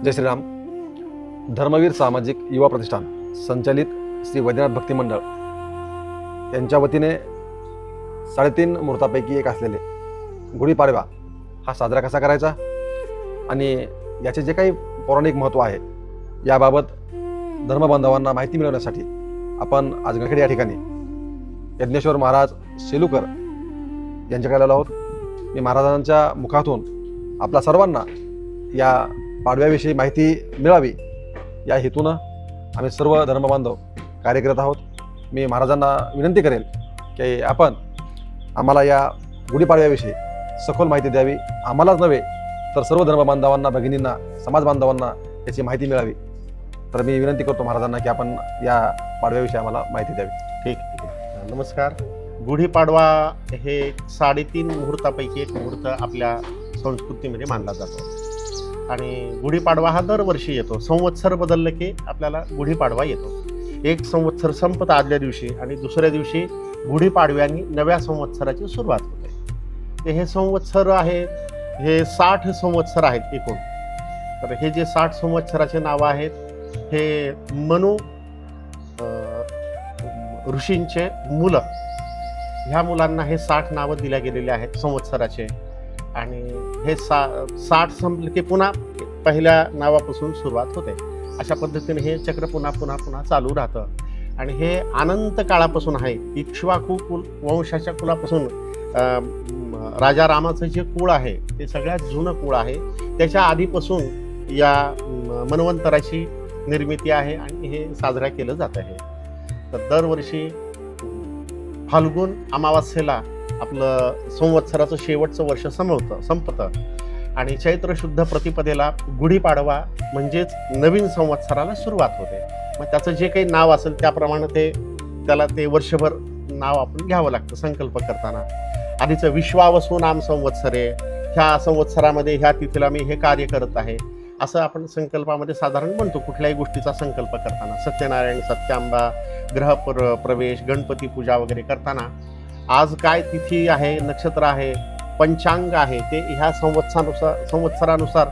जय श्रीराम. धर्मवीर सामाजिक युवा प्रतिष्ठान संचालित श्री वैद्यनाथ भक्ती मंडळ यांच्या वतीने 3.5 मुहूर्तापैकी एक असलेले गुढीपाडवा हा साजरा कसा करायचा आणि याचे जे काही पौराणिक महत्त्व आहे याबाबत धर्मबांधवांना माहिती मिळवण्यासाठी आपण आज गंगखेड या ठिकाणी यज्ञेश्वर महाराज शेलुकर यांच्याकडे आलो आहोत. मी महाराजांच्या मुखातून आपल्या सर्वांना या पाडव्याविषयी माहिती मिळावी या हेतूनं आम्ही सर्व धर्मबांधव कार्य करत आहोत. मी महाराजांना विनंती करेल की आपण आम्हाला या गुढीपाडव्याविषयी सखोल माहिती द्यावी. आम्हालाच नव्हे तर सर्व धर्मबांधवांना, भगिनींना, समाज बांधवांना याची माहिती मिळावी. तर मी विनंती करतो महाराजांना की आपण या पाडव्याविषयी आम्हाला माहिती द्यावी. ठीक आहे. नमस्कार. गुढीपाडवा हे 3.5 मुहूर्तापैकी एक मुहूर्त आपल्या संस्कृतीमध्ये मानला जातो आणि गुढीपाडवा हा दरवर्षी येतो. संवत्सर बदललं की आपल्याला गुढीपाडवा येतो. एक संवत्सर संपत आदल्या दिवशी आणि दुसऱ्या दिवशी गुढीपाडव्याने नव्या संवत्सराची सुरुवात होते. हे संवत्सर आहे, हे 60 संवत्सर आहेत एकूण. तर हे जे 60 संवत्सराचे नावं आहेत हे मनु ऋषींचे मुलं, ह्या मुलांना हे 60 नावं दिल्या गेलेले आहेत संवत्सराचे. आणि हे 60 संपले की पुन्हा पहिल्या नावापासून सुरुवात होते. अशा पद्धतीने हे चक्र पुन्हा पुन्हा पुन्हा चालू राहतं आणि हे अनंत काळापासून आहे. इक्ष्वाकू वंशाच्या कुलापासून राजा रामाचं जे कुळ आहे ते सगळ्यात जुनं कुळ आहे. त्याच्या आधीपासून या मन्वंतराची निर्मिती आहे आणि हे साजरा केलं जात आहे. तर दरवर्षी फाल्गुन अमावास्येला आपलं संवत्सराचं शेवटचं वर्ष संपतं आणि चैत्र शुद्ध प्रतिपदेला गुढीपाडवा म्हणजेच नवीन संवत्सराला सुरुवात होते. मग त्याचं जे काही नाव असेल त्याप्रमाणे त्याला वर्षभर नाव आपण घ्यावं लागतं संकल्प करताना. आधीचं विश्वावसू नाम संवत्सरे, ह्या संवत्सरामध्ये ह्या तिथीला मी हे कार्य करत आहे असं आपण संकल्पामध्ये साधारण म्हणतो कुठल्याही गोष्टीचा संकल्प करताना. सत्यनारायण, सत्यांबा, प्रवेश, गणपती पूजा वगैरे करताना आज काय तिथी आहे, नक्षत्र आहे, पंचांग आहे ते ह्या संवत्सरानुसार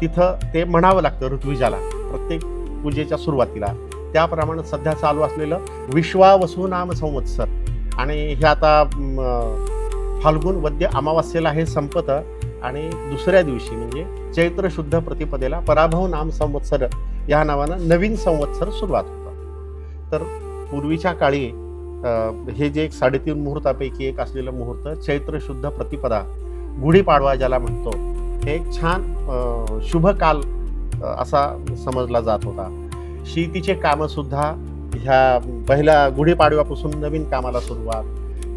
तिथं ते म्हणावं लागतं ऋत्विजाला प्रत्येक पूजेच्या सुरुवातीला. त्याप्रमाणे सध्या चालू असलेलं विश्वावसू नाम संवत्सर आणि हे आता फाल्गुन वद्य अमावास्येला हे संपतं आणि दुसऱ्या दिवशी म्हणजे चैत्र शुद्ध प्रतिपदेला पराभव नाम संवत्सर या नावानं नवीन संवत्सर सुरुवात होतं. तर पूर्वीच्या काळी हे जे 3.5 मुहूर्तापैकी एक असलेलं मुहूर्त चैत्र शुद्ध प्रतिपदा गुढीपाडवा ज्याला म्हणतो हे एक छान शुभ काल असा समजला जात होता. शेतीचे कामं सुद्धा ह्या पहिल्या गुढीपाडव्यापासून नवीन कामाला सुरुवात.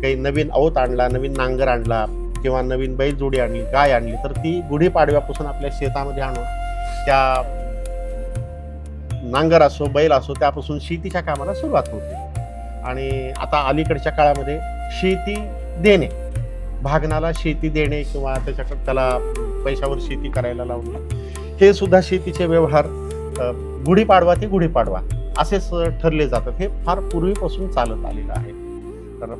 काही नवीन अवत आणला, नवीन नांगर आणला किंवा नवीन बैलजोडी आणली, गाय आणली तर ती गुढीपाडव्यापासून आपल्या शेतामध्ये आणून त्या नांगर असो, बैल असो त्यापासून शेतीच्या कामाला सुरुवात होते. आणि आता अलीकडच्या काळामध्ये शेती देणे, भागनाला शेती देणे किंवा त्याला पैशावर शेती करायला लावणे हे सुद्धा शेतीचे व्यवहार गुढीपाडवा ते गुढीपाडवा असेच ठरले जातात. हे फार पूर्वीपासून चालत आलेलं आहे. तर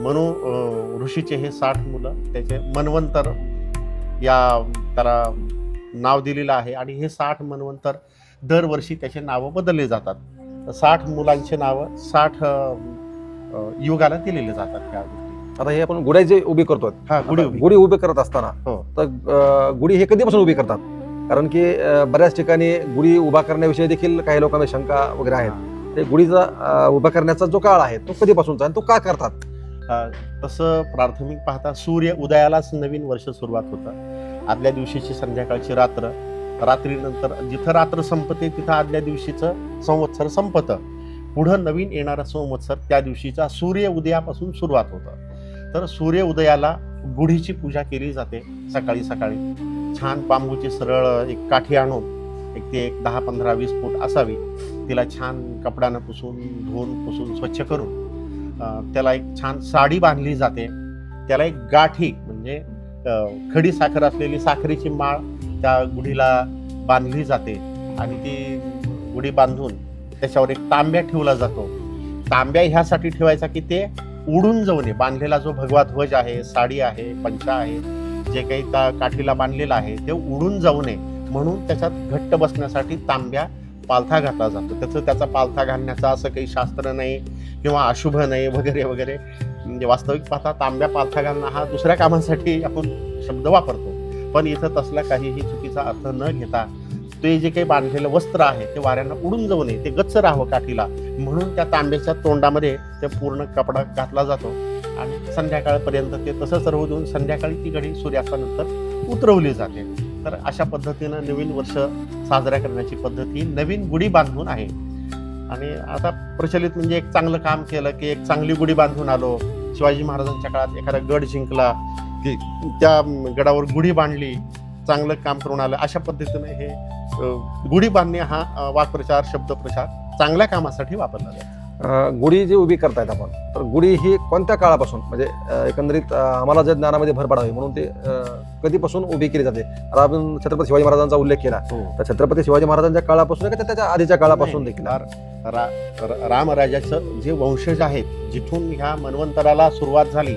मनु ऋषीचे हे 60 मुलं, त्याचे मन्वंतर त्याला नाव दिलेलं आहे आणि हे 60 मन्वंतर दरवर्षी त्याचे नावं बदलले जातात. 60 मुलांचे नावं 60 युगाला दिलेले जातात. आता हे आपण गुढी जे उभी करतो, गुढी उभी करत असताना तर गुढी हे कधीपासून उभी करतात? कारण की बऱ्याच ठिकाणी गुढी उभा करण्याविषयी देखील काही लोकांना शंका वगैरे आहेत. ते गुढीचा उभा करण्याचा जो काळ आहे तो कधीपासूनचा आणि तो का करतात? तसं प्राथमिक पाहता सूर्य उदयालाच नवीन वर्ष सुरुवात होतं. आदल्या दिवशीची संध्याकाळची रात्रीनंतर जिथं रात्र संपते तिथं आदल्या दिवशीचं संवत्सर संपतं. पुढं नवीन येणारा संवत्सर त्या दिवशीचा सूर्य उदयापासून सुरुवात होतं. तर सूर्य उदयाला गुढीची पूजा केली जाते. सकाळी छान बांबूची सरळ एक काठी आणून एक 10, 15, 20 फूट असावी. तिला छान कपड्यानं धुवून पुसून स्वच्छ करून त्याला एक छान साडी बांधली जाते. त्याला एक गाठी म्हणजे खडी साखर असलेली साखरेची माळ त्या गुढीला बांधली जाते आणि ती गुढी बांधून त्याच्यावर एक तांब्या ठेवला जातो. तांब्या ह्यासाठी ठेवायचा की ते उडून जाऊ नये. बांधलेला जो भगवा ध्वज आहे, साडी आहे, पंचा आहे, जे काही त्या काठीला बांधलेलं आहे ते उडून जाऊ नये. म्हणून त्याच्यात घट्ट बसण्यासाठी तांब्या पालथा घातला जातो. त्याचा पालथा घालण्याचं असं काही शास्त्र नाही किंवा अशुभ नाही वगैरे वगैरे. म्हणजे वास्तविक पाहता तांब्या पालथा घालणं हा दुसऱ्या कामासाठी आपण शब्द वापरतो, पण इथं तसला काहीही चुकीचा अर्थ न घेता ते जे काही बांधलेलं वस्त्र आहे ते वाऱ्यांना उडून जाऊ नये, ते गच्च राहावं काठीला, म्हणून त्या तांब्याच्या तोंडामध्ये ते पूर्ण कपडा घातला जातो आणि संध्याकाळपर्यंत ते तसंच राहू देऊन संध्याकाळी ती घडी सूर्यास्तानंतर उतरवली जाते. तर अशा पद्धतीनं नवीन वर्ष साजरा करण्याची पद्धत ही नवीन गुढी बांधून आहे. आणि आता प्रचलित म्हणजे एक चांगलं काम केलं की एक चांगली गुढी बांधून आलो. शिवाजी महाराजांच्या काळात एखादा गड जिंकला की त्या गडावर गुढी बांधली, चांगलं काम करून आलं. अशा पद्धतीने हे गुढी बांधणे हा वाक्प्रचार शब्दप्रचार चांगल्या कामासाठी वापरला जातो. गुढी जी उभी करतायत आपण, तर गुढी ही कोणत्या काळापासून, म्हणजे एकंदरीत आम्हाला जर ज्ञानामध्ये भर पडावी म्हणून ते कधीपासून उभी केली जाते? आता आपण छत्रपती शिवाजी महाराजांचा उल्लेख केला, तर छत्रपती शिवाजी महाराजांच्या काळापासून का त्याच्या आधीच्या काळापासून देखील? रामराजाचं जे वंशज आहेत, जिथून ह्या मन्वंतराला सुरुवात झाली,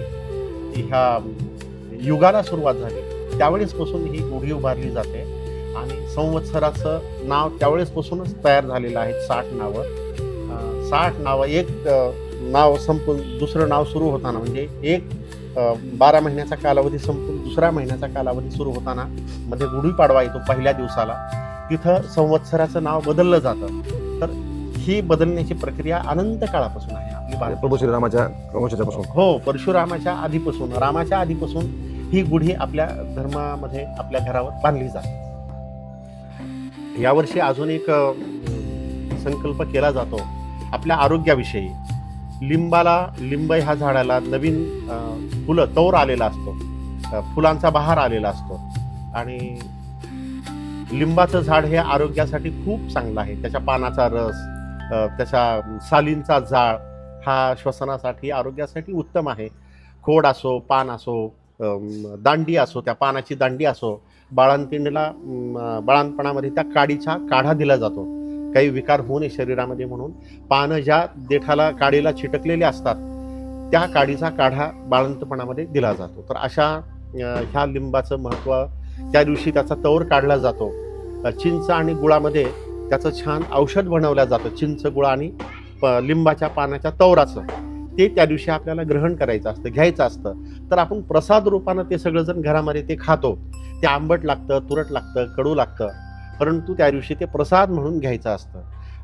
ह्या युगाला सुरुवात झाली, त्यावेळेसपासून ही गुढी उभारली जाते. आणि संवत्सराचं नाव त्यावेळेसपासूनच तयार झालेलं आहे. 60 नावं 60 नावं, एक नाव संपून दुसरं नाव सुरू होताना, म्हणजे एक 12 महिन्याचा कालावधी संपून दुसऱ्या महिन्याचा कालावधी सुरू होताना मध्ये गुढीपाडवा येतो पहिल्या दिवसाला, तिथं संवत्सराचं नाव बदललं जातं. तर ही बदलण्याची प्रक्रिया अनंत काळापासून आहे आपली भारत. प्रभू श्रीरामाच्या वंशाच्यापासून? हो, परशुरामाच्या आधीपासून, रामाच्या आधीपासून ही गुढी आपल्या धर्मामध्ये आपल्या घरावर बांधली जाते. यावर्षी अजून एक संकल्प केला जातो आपल्या आरोग्याविषयी. लिंब ह्या झाडाला नवीन फुलं तौर आलेला असतो, फुलांचा बहार आलेला असतो. आणि लिंबाचं झाड हे आरोग्यासाठी खूप चांगलं आहे. त्याच्या पानाचा रस, त्याच्या सालींचा जाळ हा श्वसनासाठी आरोग्यासाठी उत्तम आहे. खोड असो, पान असो, दांडी असो, त्या पानाची दांडी असो, बाळंतपणामध्ये त्या काडीचा काढा दिला जातो. काही विकार होऊ नये शरीरामध्ये म्हणून पानं ज्या देठाला काडीला चिटकलेले असतात त्या काडीचा काढा बाळंतपणामध्ये दिला जातो. तर अशा ह्या लिंबाचं महत्त्व, त्या दिवशी त्याचा तौर काढला जातो. चिंच आणि गुळामध्ये त्याचं छान औषध बनवलं जातं. चिंच, गुळ आणि लिंबाच्या पानाच्या तौराचं ते त्या दिवशी आपल्याला ग्रहण करायचं असतं, घ्यायचं असतं. तर आपण प्रसाद रूपानं ते सगळंजण घरामध्ये ते खातो. ते आंबट लागतं, तुरट लागतं, कडू लागतं, परंतु त्या दिवशी ते प्रसाद म्हणून घ्यायचं असतं.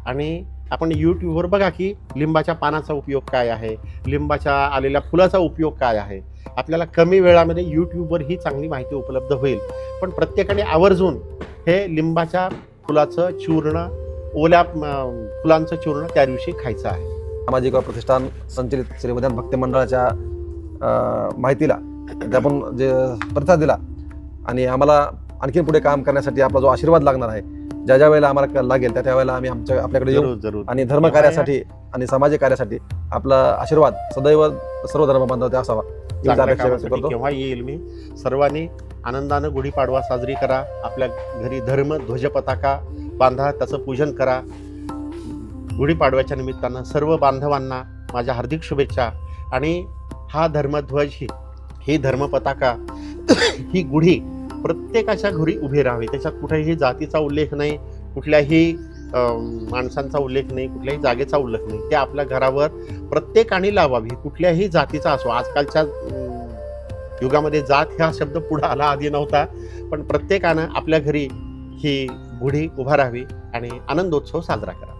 आणि आपण यूट्यूबवर बघा की लिंबाच्या पानाचा उपयोग काय आहे, लिंबाच्या आलेल्या फुलाचा उपयोग काय आहे. आपल्याला कमी वेळामध्ये यूट्यूबवर ही चांगली माहिती उपलब्ध होईल. पण प्रत्येकाने आवर्जून हे लिंबाच्या फुलाचं चूर्ण, ओल्या फुलांचं चूर्ण त्या दिवशी खायचं आहे. सामाजिक व प्रतिष्ठान संचलित श्री वैद्यनाथ भक्ती मंडळाच्या माहितीला आपण जे प्रतिसाद दिला आणि आम्हाला आणखीन पुढे काम करण्यासाठी आपला जो आशीर्वाद लागणार आहे, ज्या ज्या वेळेला आम्हाला लागेल त्या वेळेला आम्ही आपल्याकडे येऊ जरूर. आणि धर्म कार्यासाठी आणि सामाजिक कार्यासाठी आपला आशीर्वाद सदैव सर्व धर्म बांधवांचा असावा ही अपेक्षा व्यक्त करतो. केव्हा येईल मी. सर्वांनी आनंदानं गुढीपाडवा साजरी करा. आपल्या घरी धर्म ध्वज पताका बांधा, त्याचं पूजन करा. गुढीपाडव्याच्या निमित्तानं सर्व बांधवांना माझ्या हार्दिक शुभेच्छा. आणि हा धर्मध्वज ही धर्मपताका ही गुढी प्रत्येकाच्या घरी उभी राहावी. त्याच्यात कुठल्याही जातीचा उल्लेख नाही, कुठल्याही माणसांचा उल्लेख नाही, कुठल्याही जागेचा उल्लेख नाही. ते आपल्या घरावर प्रत्येकाने लावावी, कुठल्याही जातीचा असो. आजकालच्या युगामध्ये जात हा शब्द पुढे आला, आधी नव्हता. पण प्रत्येकानं आपल्या घरी ही गुढी उभा राहावी आणि आनंदोत्सव साजरा करा.